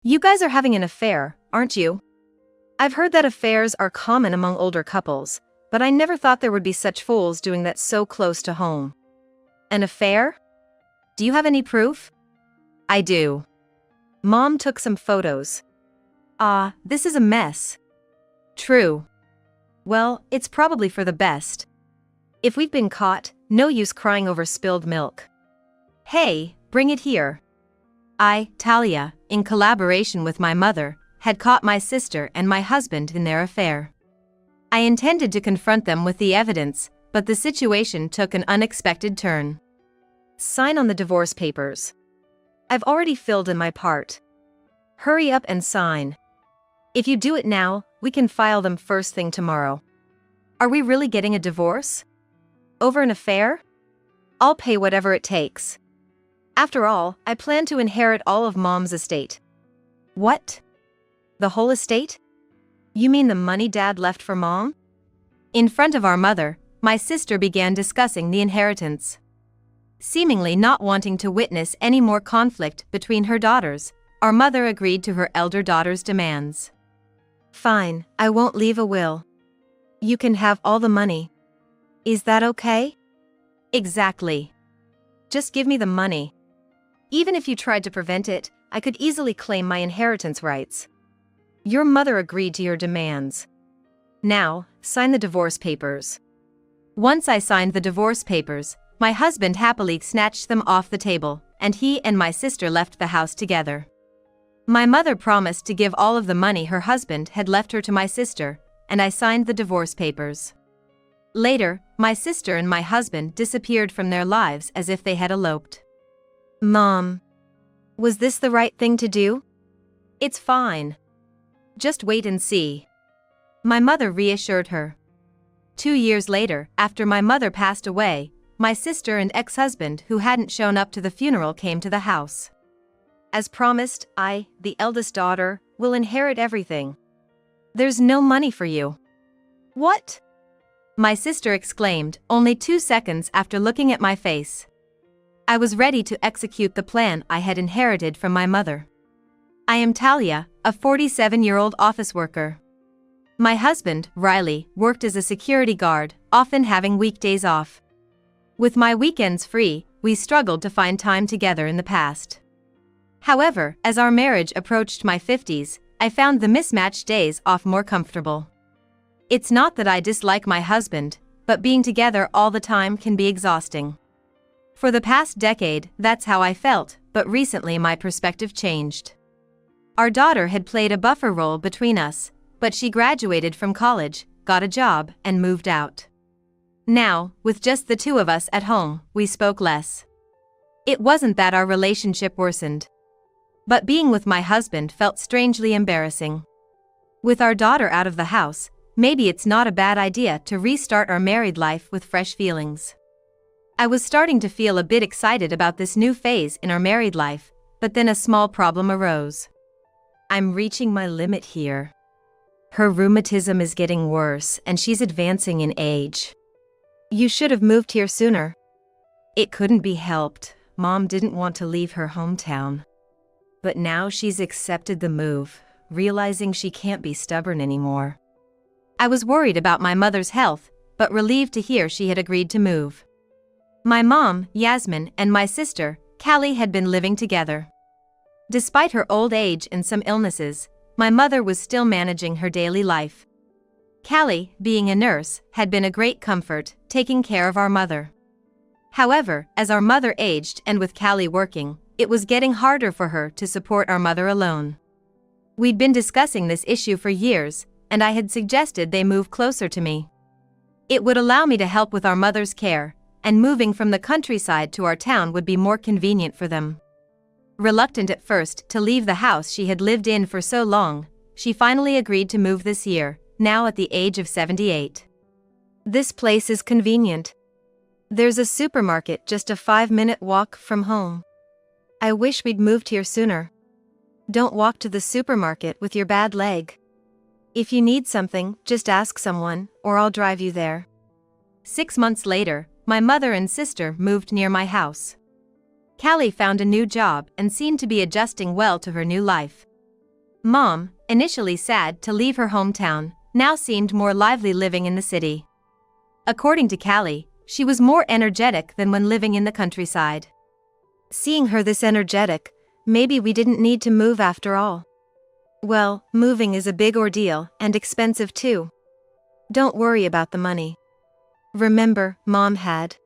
You guys are having an affair, aren't you? I've heard that affairs are common among older couples, but I never thought there would be such fools doing that so close to home. An affair? Do you have any proof? I do. Mom took some photos. This is a mess. True. Well, it's probably for the best. If we've been caught, no use crying over spilled milk. Hey, bring it here. I, Talia, in collaboration with my mother, had caught my sister and my husband in their affair. I intended to confront them with the evidence, but the situation took an unexpected turn. Sign on the divorce papers. I've already filled in my part. Hurry up and sign. If you do it now, we can file them first thing tomorrow. Are we really getting a divorce? Over an affair? I'll pay whatever it takes. After all, I plan to inherit all of Mom's estate. What? The whole estate? You mean the money Dad left for Mom? In front of our mother, my sister began discussing the inheritance. Seemingly not wanting to witness any more conflict between her daughters, our mother agreed to her elder daughter's demands. Fine, I won't leave a will. You can have all the money. Is that okay? Exactly. Just give me the money. Even if you tried to prevent it, I could easily claim my inheritance rights. Your mother agreed to your demands. Now, sign the divorce papers. Once I signed the divorce papers, my husband happily snatched them off the table, and he and my sister left the house together. My mother promised to give all of the money her husband had left her to my sister, and I signed the divorce papers. Later, my sister and my husband disappeared from their lives as if they had eloped. Mom, was this the right thing to do? It's fine. Just wait and see. My mother reassured her. 2 years later, after my mother passed away, my sister and ex-husband who hadn't shown up to the funeral came to the house. As promised, I, the eldest daughter, will inherit everything. There's no money for you. What? My sister exclaimed, only 2 seconds after looking at my face. I was ready to execute the plan I had inherited from my mother. I am Talia, a 47-year-old office worker. My husband, Riley, worked as a security guard, often having weekdays off. With my weekends free, we struggled to find time together in the past. However, as our marriage approached my 50s, I found the mismatched days off more comfortable. It's not that I dislike my husband, but being together all the time can be exhausting. For the past decade, that's how I felt, but recently my perspective changed. Our daughter had played a buffer role between us, but she graduated from college, got a job, and moved out. Now, with just the two of us at home, we spoke less. It wasn't that our relationship worsened. But being with my husband felt strangely embarrassing. With our daughter out of the house, maybe it's not a bad idea to restart our married life with fresh feelings. I was starting to feel a bit excited about this new phase in our married life, but then a small problem arose. I'm reaching my limit here. Her rheumatism is getting worse and she's advancing in age. You should have moved here sooner. It couldn't be helped. Mom didn't want to leave her hometown. But now she's accepted the move, realizing she can't be stubborn anymore. I was worried about my mother's health, but relieved to hear she had agreed to move. My mom, Yasmin, and my sister, Callie, had been living together. Despite her old age and some illnesses, my mother was still managing her daily life. Callie, being a nurse, had been a great comfort, taking care of our mother. However, as our mother aged and with Callie working, it was getting harder for her to support our mother alone. We'd been discussing this issue for years, and I had suggested they move closer to me. It would allow me to help with our mother's care, and moving from the countryside to our town would be more convenient for them. Reluctant at first to leave the house she had lived in for so long, she finally agreed to move this year, now at the age of 78. This place is convenient. There's a supermarket just a 5-minute walk from home. I wish we'd moved here sooner. Don't walk to the supermarket with your bad leg. If you need something, just ask someone, or I'll drive you there. 6 months later, my mother and sister moved near my house. Callie found a new job and seemed to be adjusting well to her new life. Mom, initially sad to leave her hometown, now seemed more lively living in the city. According to Callie, she was more energetic than when living in the countryside. Seeing her this energetic, maybe we didn't need to move after all. Well, moving is a big ordeal and expensive too. Don't worry about the money. Remember, Mom had.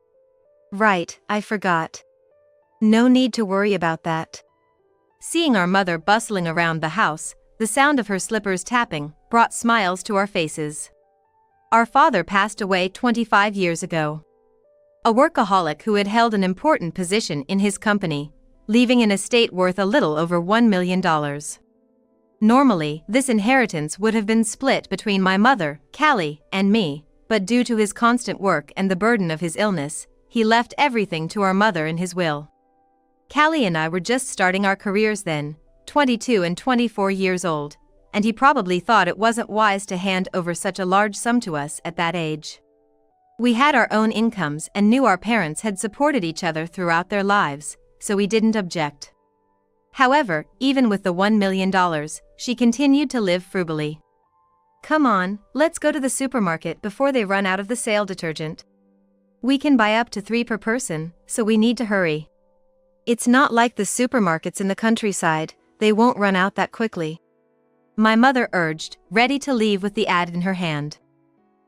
Right, I forgot. No need to worry about that. Seeing our mother bustling around the house, the sound of her slippers tapping brought smiles to our faces. Our father passed away 25 years ago. A workaholic who had held an important position in his company, leaving an estate worth a little over $1 million. Normally, this inheritance would have been split between my mother, Callie, and me, but due to his constant work and the burden of his illness, he left everything to our mother in his will. Callie and I were just starting our careers then, 22 and 24 years old, and he probably thought it wasn't wise to hand over such a large sum to us at that age. We had our own incomes and knew our parents had supported each other throughout their lives, so we didn't object. However, even with the $1 million, she continued to live frugally. Come on, let's go to the supermarket before they run out of the sale detergent. We can buy up to 3 per person, so we need to hurry. It's not like the supermarkets in the countryside, they won't run out that quickly. My mother urged, ready to leave with the ad in her hand.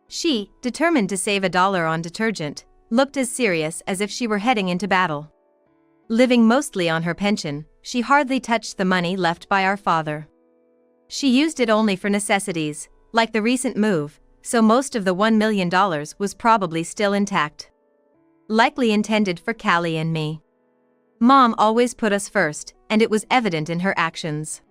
She, determined to save $1 on detergent, looked as serious as if she were heading into battle. Living mostly on her pension, she hardly touched the money left by our father. She used it only for necessities, like the recent move, so most of the $1 million was probably still intact. Likely intended for Callie and me. Mom always put us first, and it was evident in her actions.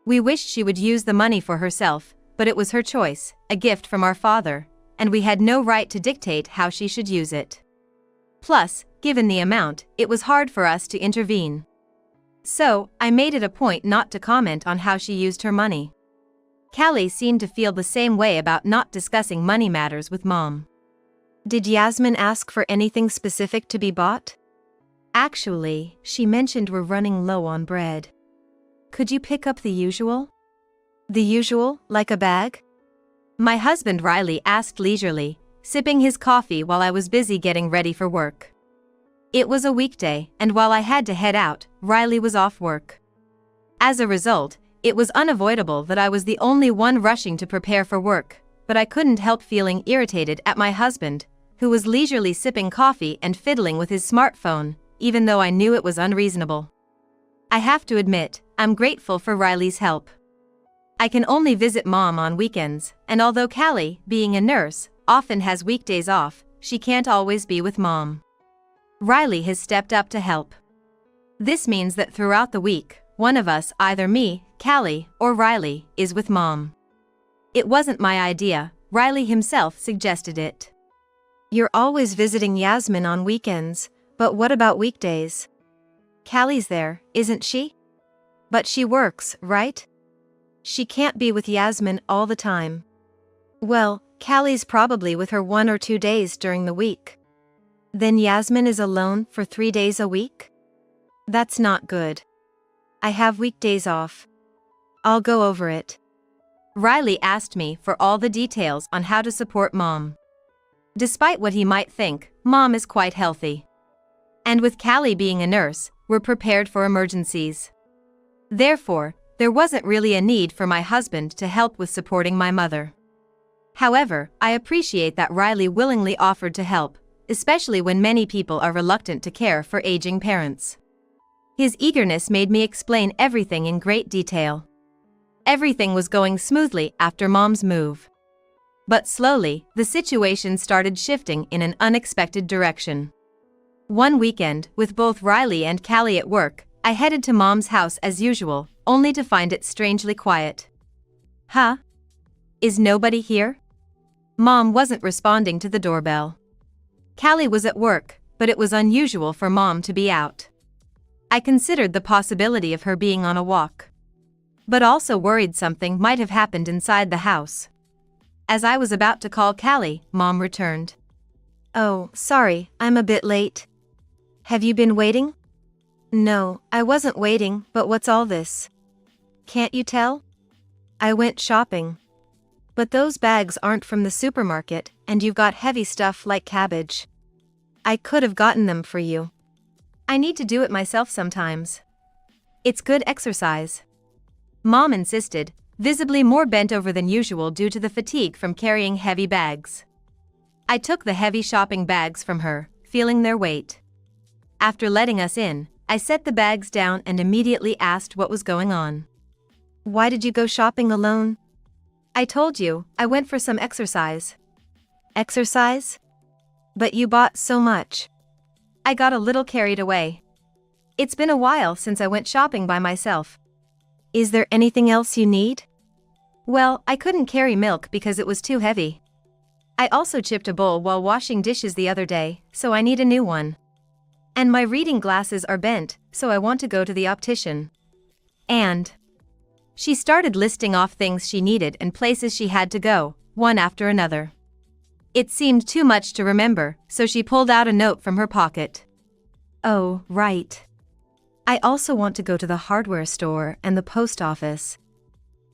We wished she would use the money for herself, but it was her choice, a gift from our father, and we had no right to dictate how she should use it. Plus, given the amount, it was hard for us to intervene. So, I made it a point not to comment on how she used her money. Callie seemed to feel the same way about not discussing money matters with Mom. Did Yasmin ask for anything specific to be bought? Actually, she mentioned we're running low on bread. Could you pick up the usual? The usual, like a bag? My husband Riley asked leisurely, sipping his coffee while I was busy getting ready for work. It was a weekday, and while I had to head out, Riley was off work. As a result, it was unavoidable that I was the only one rushing to prepare for work, but I couldn't help feeling irritated at my husband, who was leisurely sipping coffee and fiddling with his smartphone, even though I knew it was unreasonable. I have to admit, I'm grateful for Riley's help. I can only visit Mom on weekends, and although Callie, being a nurse, often has weekdays off, she can't always be with Mom. Riley has stepped up to help. This means that throughout the week, one of us, either me, Callie, or Riley, is with Mom. It wasn't my idea, Riley himself suggested it. You're always visiting Yasmin on weekends, but what about weekdays? Callie's there, isn't she? But she works, right? She can't be with Yasmin all the time. Well, Callie's probably with her 1 or 2 days during the week. Then Yasmin is alone for 3 days a week? That's not good. I have weekdays off. I'll go over it. Riley asked me for all the details on how to support Mom. Despite what he might think, Mom is quite healthy. And with Callie being a nurse, we're prepared for emergencies. Therefore, there wasn't really a need for my husband to help with supporting my mother. However, I appreciate that Riley willingly offered to help, especially when many people are reluctant to care for aging parents. His eagerness made me explain everything in great detail. Everything was going smoothly after Mom's move. But slowly, the situation started shifting in an unexpected direction. One weekend, with both Riley and Callie at work, I headed to Mom's house as usual, only to find it strangely quiet. Huh? Is nobody here? Mom wasn't responding to the doorbell. Callie was at work, but it was unusual for Mom to be out. I considered the possibility of her being on a walk, but also worried something might have happened inside the house. As I was about to call Callie, Mom returned. Oh, sorry, I'm a bit late. Have you been waiting? No, I wasn't waiting, but what's all this? Can't you tell? I went shopping. But those bags aren't from the supermarket, and you've got heavy stuff like cabbage. I could have gotten them for you. I need to do it myself sometimes. It's good exercise. Mom insisted, visibly more bent over than usual due to the fatigue from carrying heavy bags. I took the heavy shopping bags from her, feeling their weight. After letting us in, I set the bags down and immediately asked what was going on. Why did you go shopping alone? I told you, I went for some exercise. Exercise? But you bought so much. I got a little carried away. It's been a while since I went shopping by myself. Is there anything else you need? Well, I couldn't carry milk because it was too heavy. I also chipped a bowl while washing dishes the other day, so I need a new one. And my reading glasses are bent, so I want to go to the optician. And she started listing off things she needed and places she had to go, one after another. It seemed too much to remember, so she pulled out a note from her pocket. Oh, right. I also want to go to the hardware store and the post office.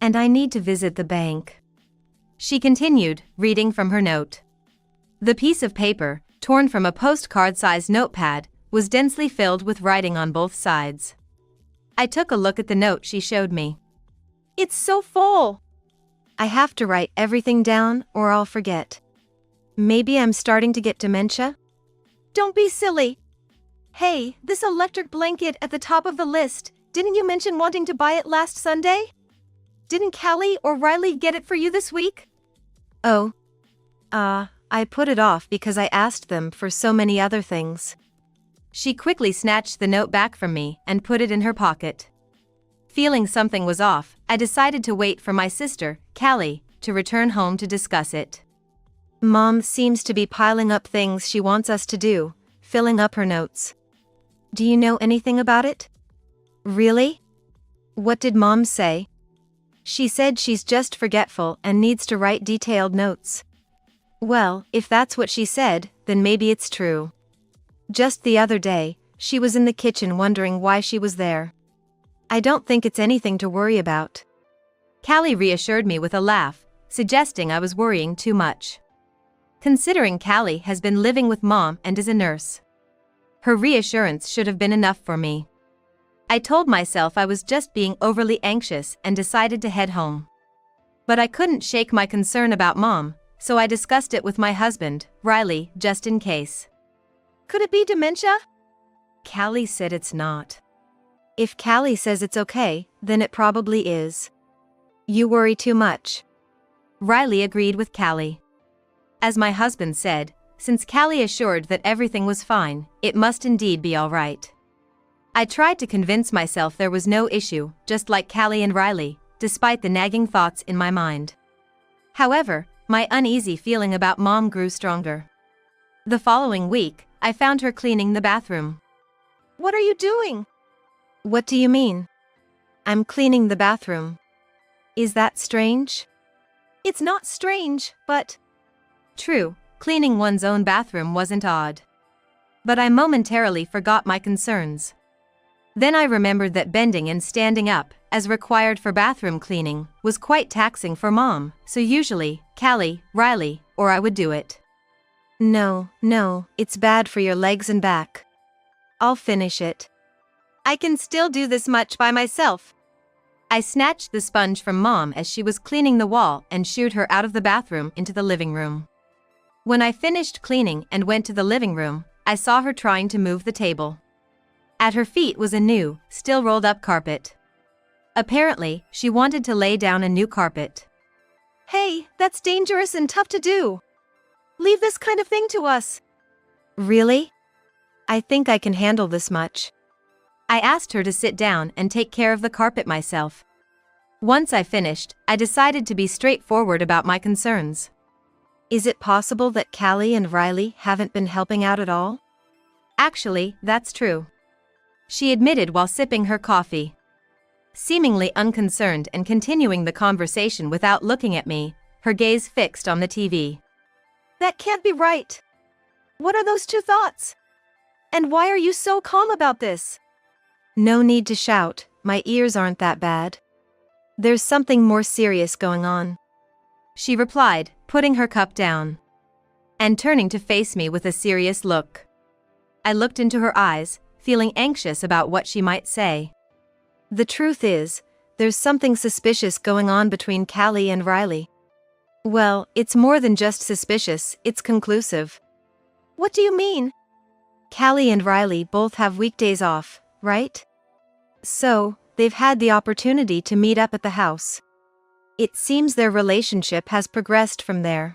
And I need to visit the bank. She continued, reading from her note. The piece of paper, torn from a postcard-sized notepad, was densely filled with writing on both sides. I took a look at the note she showed me. It's so full! I have to write everything down or I'll forget. Maybe I'm starting to get dementia? Don't be silly! Hey, this electric blanket at the top of the list, didn't you mention wanting to buy it last Sunday? Didn't Callie or Riley get it for you this week? Oh. I put it off because I asked them for so many other things. She quickly snatched the note back from me and put it in her pocket. Feeling something was off, I decided to wait for my sister, Callie, to return home to discuss it. Mom seems to be piling up things she wants us to do, filling up her notes. Do you know anything about it? Really? What did Mom say? She said she's just forgetful and needs to write detailed notes. Well, if that's what she said, then maybe it's true. Just the other day, she was in the kitchen wondering why she was there. I don't think it's anything to worry about. Callie reassured me with a laugh, suggesting I was worrying too much. Considering Callie has been living with Mom and is a nurse, her reassurance should have been enough for me. I told myself I was just being overly anxious and decided to head home. But I couldn't shake my concern about Mom, so I discussed it with my husband, Riley, just in case. Could it be dementia? Callie said it's not. If Callie says it's okay, then it probably is. You worry too much. Riley agreed with Callie. As my husband said, since Callie assured that everything was fine, it must indeed be all right. I tried to convince myself there was no issue, just like Callie and Riley, despite the nagging thoughts in my mind. However, my uneasy feeling about Mom grew stronger. The following week, I found her cleaning the bathroom. What are you doing? What do you mean? I'm cleaning the bathroom. Is that strange? It's not strange, but... True, cleaning one's own bathroom wasn't odd. But I momentarily forgot my concerns. Then I remembered that bending and standing up, as required for bathroom cleaning, was quite taxing for Mom, so usually, Callie, Riley, or I would do it. No, it's bad for your legs and back. I'll finish it. I can still do this much by myself. I snatched the sponge from Mom as she was cleaning the wall and shooed her out of the bathroom into the living room. When I finished cleaning and went to the living room, I saw her trying to move the table. At her feet was a new, still rolled up carpet. Apparently, she wanted to lay down a new carpet. Hey, that's dangerous and tough to do. Leave this kind of thing to us. Really? I think I can handle this much. I asked her to sit down and take care of the carpet myself. Once I finished, I decided to be straightforward about my concerns. Is it possible that Callie and Riley haven't been helping out at all? Actually, that's true. She admitted while sipping her coffee. Seemingly unconcerned and continuing the conversation without looking at me, her gaze fixed on the TV. That can't be right. What are those two thoughts? And why are you so calm about this? No need to shout, my ears aren't that bad. There's something more serious going on, she replied, putting her cup down and turning to face me with a serious look. I looked into her eyes, feeling anxious about what she might say. The truth is, there's something suspicious going on between Callie and Riley. Well, it's more than just suspicious, it's conclusive. What do you mean? Callie and Riley both have weekdays off, right? So, they've had the opportunity to meet up at the house. It seems their relationship has progressed from there.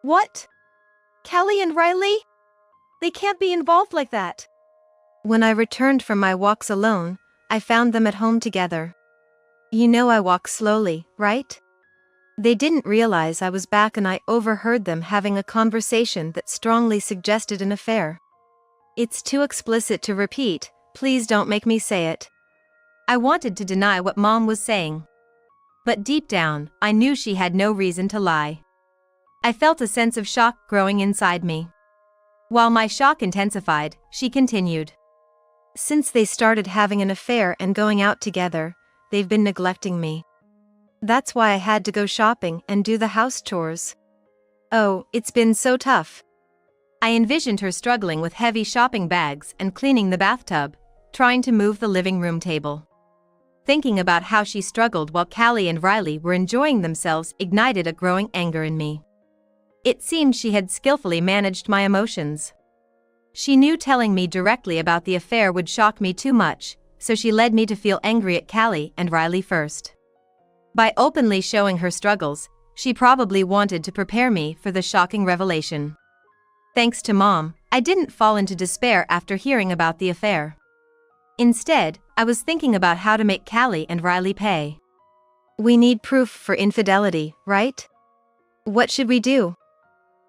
What? Callie and Riley? They can't be involved like that. When I returned from my walks alone, I found them at home together. You know I walk slowly, right? They didn't realize I was back and I overheard them having a conversation that strongly suggested an affair. It's too explicit to repeat, please don't make me say it. I wanted to deny what Mom was saying. But deep down, I knew she had no reason to lie. I felt a sense of shock growing inside me. While my shock intensified, she continued. Since they started having an affair and going out together, they've been neglecting me. That's why I had to go shopping and do the house chores. Oh, it's been so tough. I envisioned her struggling with heavy shopping bags and cleaning the bathtub, trying to move the living room table. Thinking about how she struggled while Callie and Riley were enjoying themselves ignited a growing anger in me. It seemed she had skillfully managed my emotions. She knew telling me directly about the affair would shock me too much, so she led me to feel angry at Callie and Riley first. By openly showing her struggles, she probably wanted to prepare me for the shocking revelation. Thanks to Mom, I didn't fall into despair after hearing about the affair. Instead, I was thinking about how to make Callie and Riley pay. We need proof for infidelity, right? What should we do?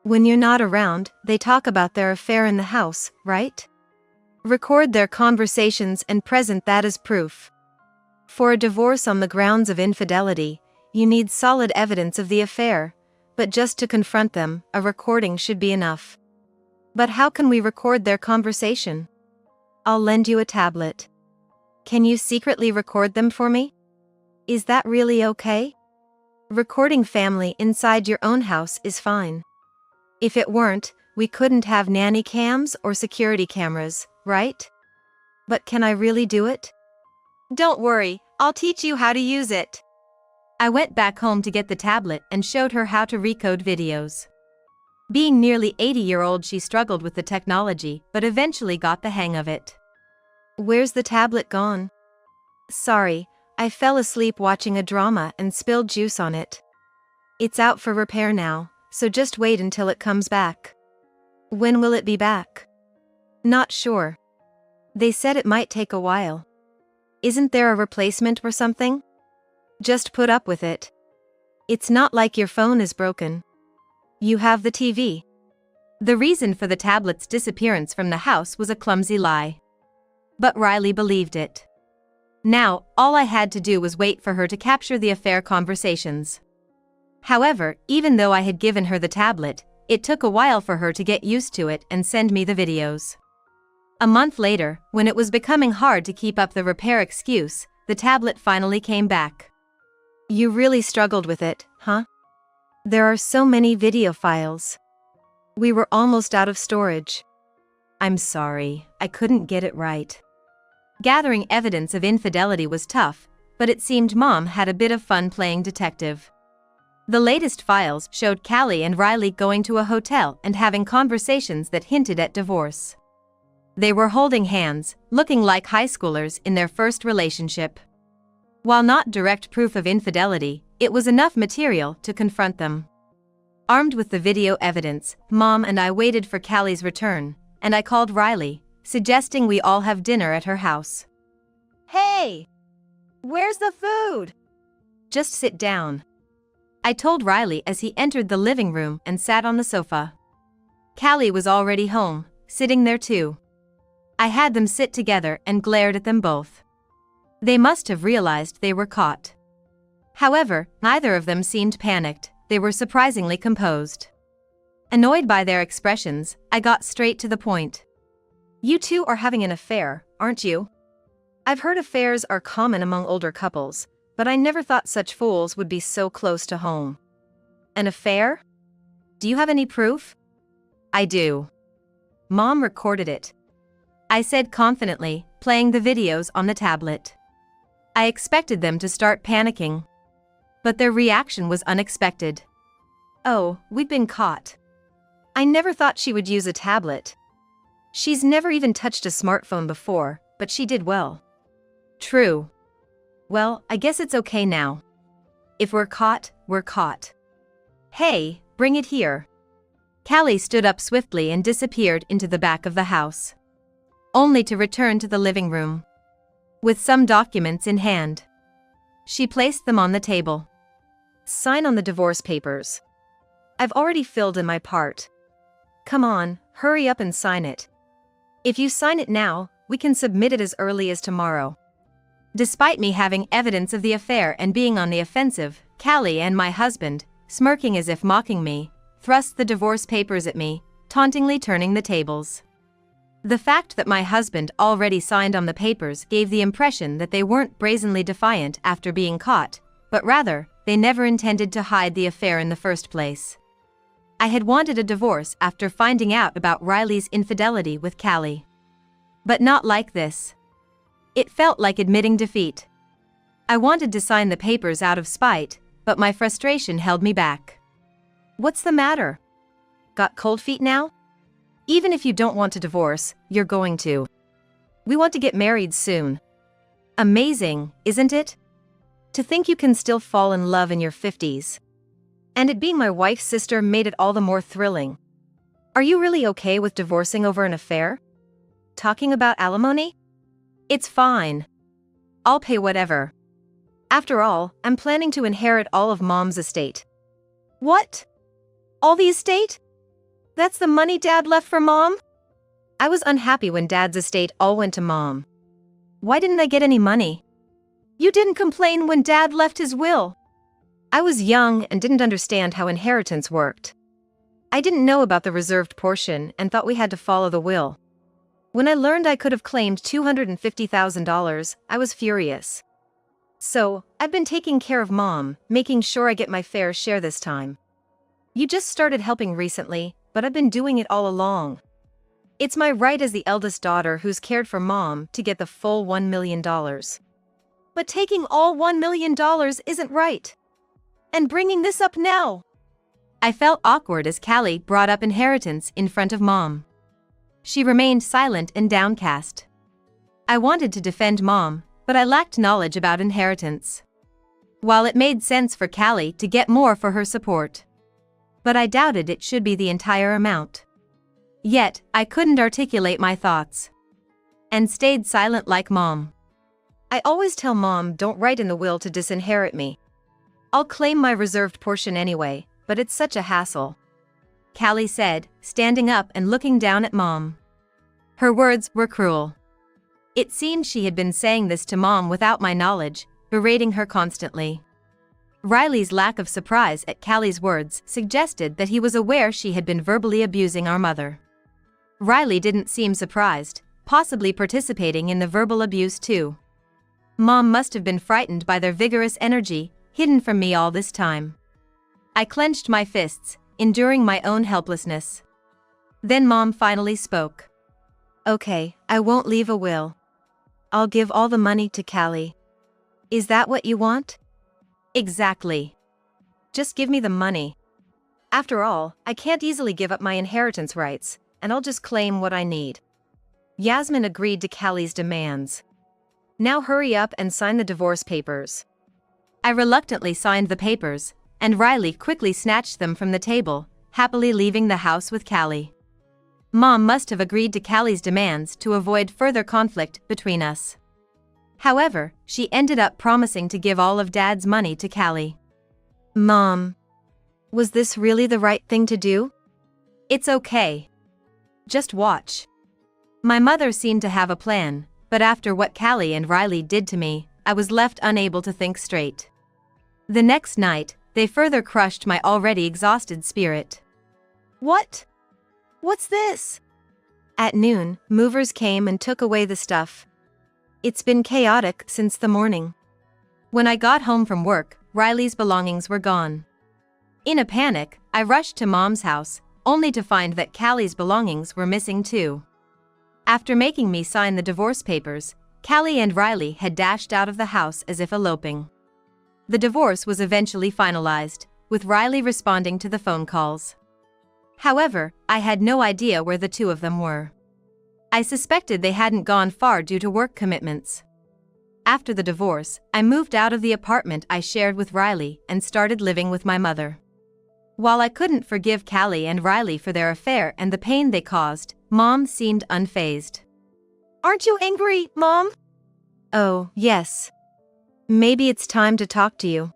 When you're not around, they talk about their affair in the house, right? Record their conversations and present that as proof. For a divorce on the grounds of infidelity, you need solid evidence of the affair, but just to confront them, a recording should be enough. But how can we record their conversation? I'll lend you a tablet. Can you secretly record them for me? Is that really okay? Recording family inside your own house is fine. If it weren't, we couldn't have nanny cams or security cameras, right? But can I really do it? Don't worry, I'll teach you how to use it. I went back home to get the tablet and showed her how to recode videos. Being nearly 80-year-old, she struggled with the technology, but eventually got the hang of it. Where's the tablet gone? Sorry, I fell asleep watching a drama and spilled juice on it. It's out for repair now, so just wait until it comes back. When will it be back? Not sure. They said it might take a while. Isn't there a replacement or something? Just put up with it. It's not like your phone is broken. You have the TV. The reason for the tablet's disappearance from the house was a clumsy lie. But Riley believed it. Now, all I had to do was wait for her to capture the affair conversations. However, even though I had given her the tablet, it took a while for her to get used to it and send me the videos. A month later, when it was becoming hard to keep up the repair excuse, the tablet finally came back. You really struggled with it, huh? There are so many video files. We were almost out of storage. I'm sorry, I couldn't get it right. Gathering evidence of infidelity was tough, but it seemed Mom had a bit of fun playing detective. The latest files showed Callie and Riley going to a hotel and having conversations that hinted at divorce. They were holding hands, looking like high schoolers in their first relationship. While not direct proof of infidelity, it was enough material to confront them. Armed with the video evidence, Mom and I waited for Callie's return, and I called Riley, suggesting we all have dinner at her house. Hey! Where's the food? Just sit down. I told Riley as he entered the living room and sat on the sofa. Callie was already home, sitting there too. I had them sit together and glared at them both. They must have realized they were caught. However, neither of them seemed panicked, they were surprisingly composed. Annoyed by their expressions, I got straight to the point. You two are having an affair, aren't you? I've heard affairs are common among older couples, but I never thought such fools would be so close to home. An affair? Do you have any proof? I do. Mom recorded it. I said confidently, playing the videos on the tablet. I expected them to start panicking. But their reaction was unexpected. Oh, we've been caught. I never thought she would use a tablet. She's never even touched a smartphone before, but she did well. True. Well, I guess it's okay now. If we're caught, we're caught. Hey, bring it here. Callie stood up swiftly and disappeared into the back of the house, only to return to the living room with some documents in hand. She placed them on the table. Sign on the divorce papers. I've already filled in my part. Come on, hurry up and sign it. If you sign it now, we can submit it as early as tomorrow. Despite me having evidence of the affair and being on the offensive, Callie and my husband, smirking as if mocking me, thrust the divorce papers at me, tauntingly turning the tables. The fact that my husband already signed on the papers gave the impression that they weren't brazenly defiant after being caught, but rather, they never intended to hide the affair in the first place. I had wanted a divorce after finding out about Riley's infidelity with Callie. But not like this. It felt like admitting defeat. I wanted to sign the papers out of spite, but my frustration held me back. What's the matter? Got cold feet now? Even if you don't want to divorce, you're going to. We want to get married soon. Amazing, isn't it? To think you can still fall in love in your 50s. And it being my wife's sister made it all the more thrilling. Are you really okay with divorcing over an affair? Talking about alimony? It's fine. I'll pay whatever. After all, I'm planning to inherit all of Mom's estate. What? All the estate? That's the money Dad left for Mom? I was unhappy when Dad's estate all went to Mom. Why didn't I get any money? You didn't complain when Dad left his will. I was young and didn't understand how inheritance worked. I didn't know about the reserved portion and thought we had to follow the will. When I learned I could have claimed $250,000, I was furious. So, I've been taking care of Mom, making sure I get my fair share this time. You just started helping recently, but I've been doing it all along. It's my right as the eldest daughter who's cared for Mom to get the full $1 million. But taking all $1 million isn't right. And bringing this up now. I felt awkward as Callie brought up inheritance in front of Mom. She remained silent and downcast. I wanted to defend Mom, but I lacked knowledge about inheritance. While it made sense for Callie to get more for her support, but I doubted it should be the entire amount. Yet, I couldn't articulate my thoughts. And stayed silent like Mom. I always tell Mom don't write in the will to disinherit me. I'll claim my reserved portion anyway, but it's such a hassle. Callie said, standing up and looking down at Mom. Her words were cruel. It seemed she had been saying this to Mom without my knowledge, berating her constantly. Riley's lack of surprise at Callie's words suggested that he was aware she had been verbally abusing our mother. Riley didn't seem surprised, possibly participating in the verbal abuse too. Mom must have been frightened by their vigorous energy, hidden from me all this time. I clenched my fists, enduring my own helplessness. Then Mom finally spoke. Okay, I won't leave a will. I'll give all the money to Callie. Is that what you want? Exactly. Just give me the money. After all, I can't easily give up my inheritance rights, and I'll just claim what I need. Yasmin agreed to Callie's demands. Now hurry up and sign the divorce papers. I reluctantly signed the papers, and Riley quickly snatched them from the table, happily leaving the house with Callie. Mom must have agreed to Callie's demands to avoid further conflict between us. However, she ended up promising to give all of Dad's money to Callie. Mom, was this really the right thing to do? It's okay. Just watch. My mother seemed to have a plan, but after what Callie and Riley did to me, I was left unable to think straight. The next night, they further crushed my already exhausted spirit. What? What's this? At noon, movers came and took away the stuff. It's been chaotic since the morning. When I got home from work, Riley's belongings were gone. In a panic, I rushed to Mom's house, only to find that Callie's belongings were missing too. After making me sign the divorce papers, Callie and Riley had dashed out of the house as if eloping. The divorce was eventually finalized, with Riley responding to the phone calls. However, I had no idea where the two of them were. I suspected they hadn't gone far due to work commitments. After the divorce, I moved out of the apartment I shared with Riley and started living with my mother. While I couldn't forgive Callie and Riley for their affair and the pain they caused, Mom seemed unfazed. Aren't you angry, Mom? Oh, yes. Maybe it's time to talk to you.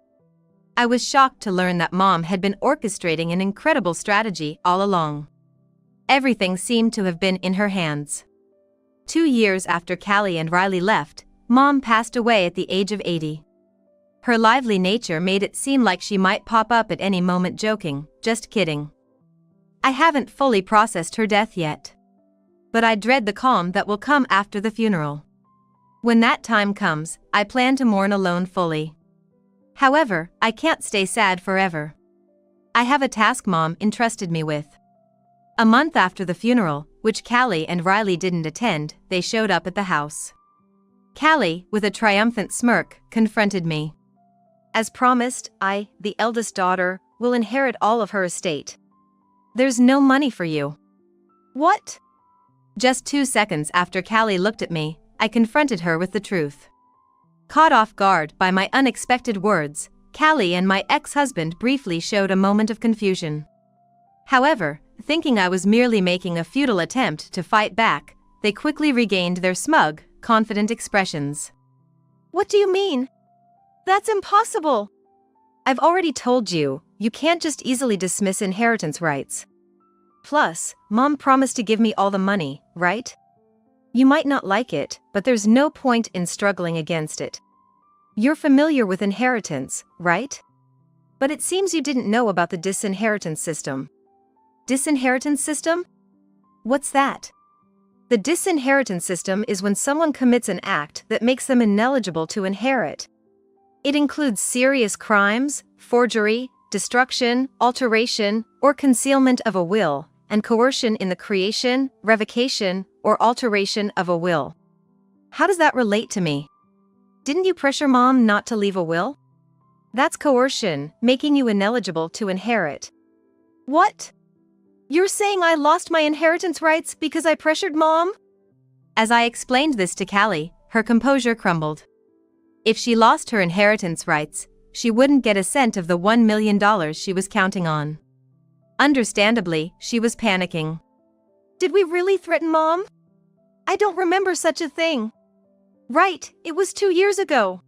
I was shocked to learn that Mom had been orchestrating an incredible strategy all along. Everything seemed to have been in her hands. 2 years after Callie and Riley left, Mom passed away at the age of 80. Her lively nature made it seem like she might pop up at any moment joking, just kidding. I haven't fully processed her death yet. But I dread the calm that will come after the funeral. When that time comes, I plan to mourn alone fully. However, I can't stay sad forever. I have a task Mom entrusted me with. A month after the funeral, which Callie and Riley didn't attend, they showed up at the house. Callie, with a triumphant smirk, confronted me. As promised, I, the eldest daughter, will inherit all of her estate. There's no money for you. What? Just 2 seconds after Callie looked at me, I confronted her with the truth. Caught off guard by my unexpected words, Callie and my ex-husband briefly showed a moment of confusion. However, thinking I was merely making a futile attempt to fight back, they quickly regained their smug, confident expressions. What do you mean? That's impossible. I've already told you, you can't just easily dismiss inheritance rights. Plus, Mom promised to give me all the money, right? You might not like it, but there's no point in struggling against it. You're familiar with inheritance, right? But it seems you didn't know about the disinheritance system. Disinheritance system? What's that? The disinheritance system is when someone commits an act that makes them ineligible to inherit. It includes serious crimes, forgery, destruction, alteration, or concealment of a will, and coercion in the creation, revocation, or alteration of a will. How does that relate to me? Didn't you pressure Mom not to leave a will? That's coercion, making you ineligible to inherit. What? You're saying I lost my inheritance rights because I pressured Mom? As I explained this to Callie, her composure crumbled. If she lost her inheritance rights, she wouldn't get a cent of the $1 million she was counting on. Understandably, she was panicking. Did we really threaten Mom? I don't remember such a thing. Right, it was 2 years ago.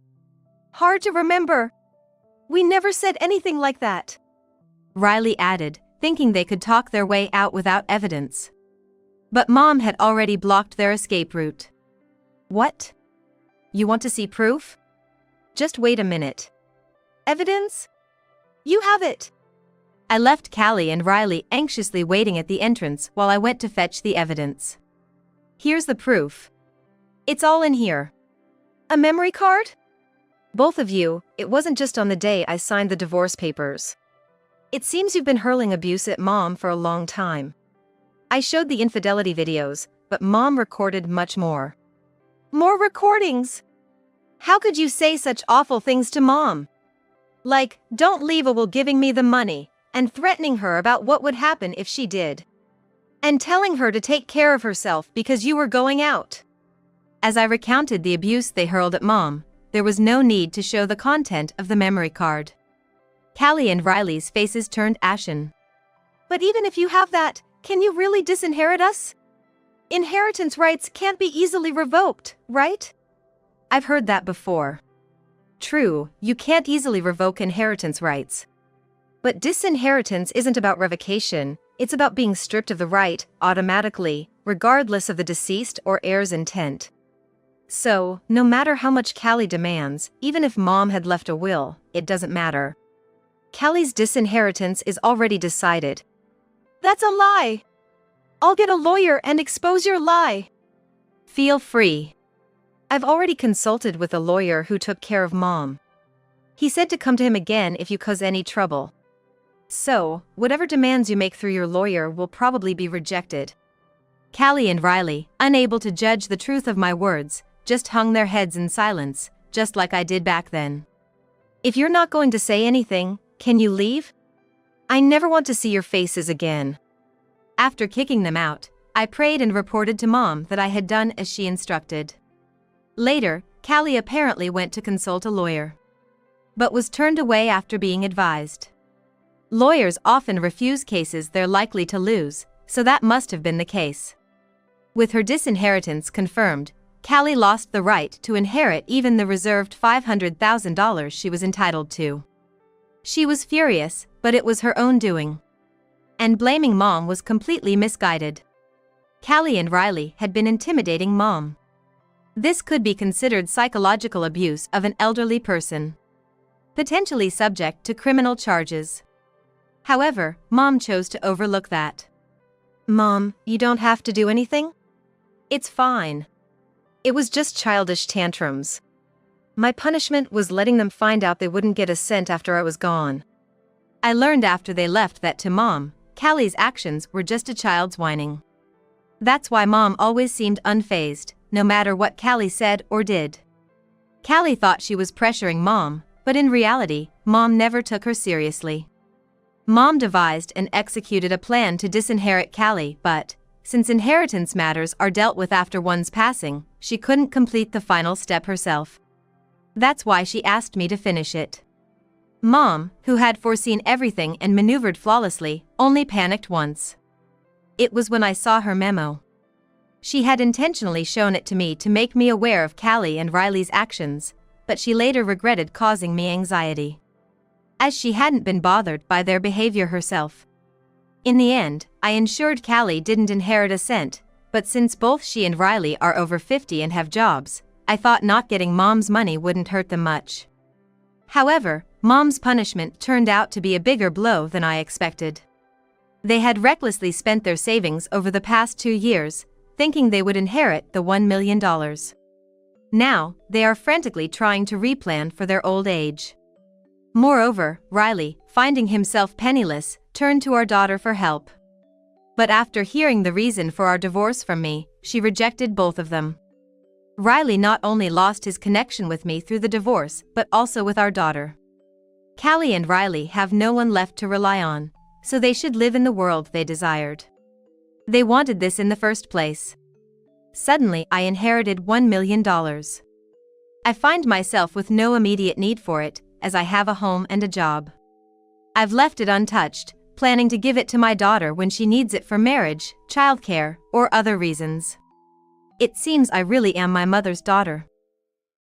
Hard to remember. We never said anything like that. Riley added, thinking they could talk their way out without evidence. But Mom had already blocked their escape route. What? You want to see proof? Just wait a minute. Evidence? You have it. I left Callie and Riley anxiously waiting at the entrance while I went to fetch the evidence. Here's the proof. It's all in here. A memory card? Both of you, it wasn't just on the day I signed the divorce papers. It seems you've been hurling abuse at Mom for a long time. I showed the infidelity videos, but Mom recorded much more. More recordings? How could you say such awful things to Mom? Like, don't leave while giving me the money, and threatening her about what would happen if she did. And telling her to take care of herself because you were going out. As I recounted the abuse they hurled at Mom, there was no need to show the content of the memory card. Callie and Riley's faces turned ashen. But even if you have that, can you really disinherit us? Inheritance rights can't be easily revoked, right? I've heard that before. True, you can't easily revoke inheritance rights. But disinheritance isn't about revocation, it's about being stripped of the right, automatically, regardless of the deceased or heir's intent. So, no matter how much Callie demands, even if Mom had left a will, it doesn't matter. Callie's disinheritance is already decided. That's a lie! I'll get a lawyer and expose your lie. Feel free. I've already consulted with a lawyer who took care of Mom. He said to come to him again if you cause any trouble. So, whatever demands you make through your lawyer will probably be rejected. Callie and Riley, unable to judge the truth of my words, just hung their heads in silence, just like I did back then. If you're not going to say anything, can you leave? I never want to see your faces again. After kicking them out, I prayed and reported to Mom that I had done as she instructed. Later, Callie apparently went to consult a lawyer, but was turned away after being advised. Lawyers often refuse cases they're likely to lose, so that must have been the case. With her disinheritance confirmed, Callie lost the right to inherit even the reserved $500,000 she was entitled to. She was furious, but it was her own doing. And blaming Mom was completely misguided. Callie and Riley had been intimidating Mom. This could be considered psychological abuse of an elderly person, potentially subject to criminal charges. However, Mom chose to overlook that. Mom, you don't have to do anything? It's fine. It was just childish tantrums. My punishment was letting them find out they wouldn't get a cent after I was gone. I learned after they left that to Mom, Callie's actions were just a child's whining. That's why Mom always seemed unfazed, no matter what Callie said or did. Callie thought she was pressuring Mom, but in reality, Mom never took her seriously. Mom devised and executed a plan to disinherit Callie, but, since inheritance matters are dealt with after one's passing, she couldn't complete the final step herself. That's why she asked me to finish it. Mom, who had foreseen everything and maneuvered flawlessly, only panicked once. It was when I saw her memo. She had intentionally shown it to me to make me aware of Callie and Riley's actions, but she later regretted causing me anxiety, as she hadn't been bothered by their behavior herself. In the end, I ensured Callie didn't inherit a cent, but since both she and Riley are over 50 and have jobs, I thought not getting Mom's money wouldn't hurt them much. However, Mom's punishment turned out to be a bigger blow than I expected. They had recklessly spent their savings over the past 2 years, thinking they would inherit the $1 million. Now, they are frantically trying to replan for their old age. Moreover, Riley, finding himself penniless, turned to our daughter for help. But after hearing the reason for our divorce from me, she rejected both of them. Riley not only lost his connection with me through the divorce, but also with our daughter. Callie and Riley have no one left to rely on, so they should live in the world they desired. They wanted this in the first place. Suddenly, I inherited $1 million. I find myself with no immediate need for it, as I have a home and a job. I've left it untouched, planning to give it to my daughter when she needs it for marriage, childcare, or other reasons. It seems I really am my mother's daughter.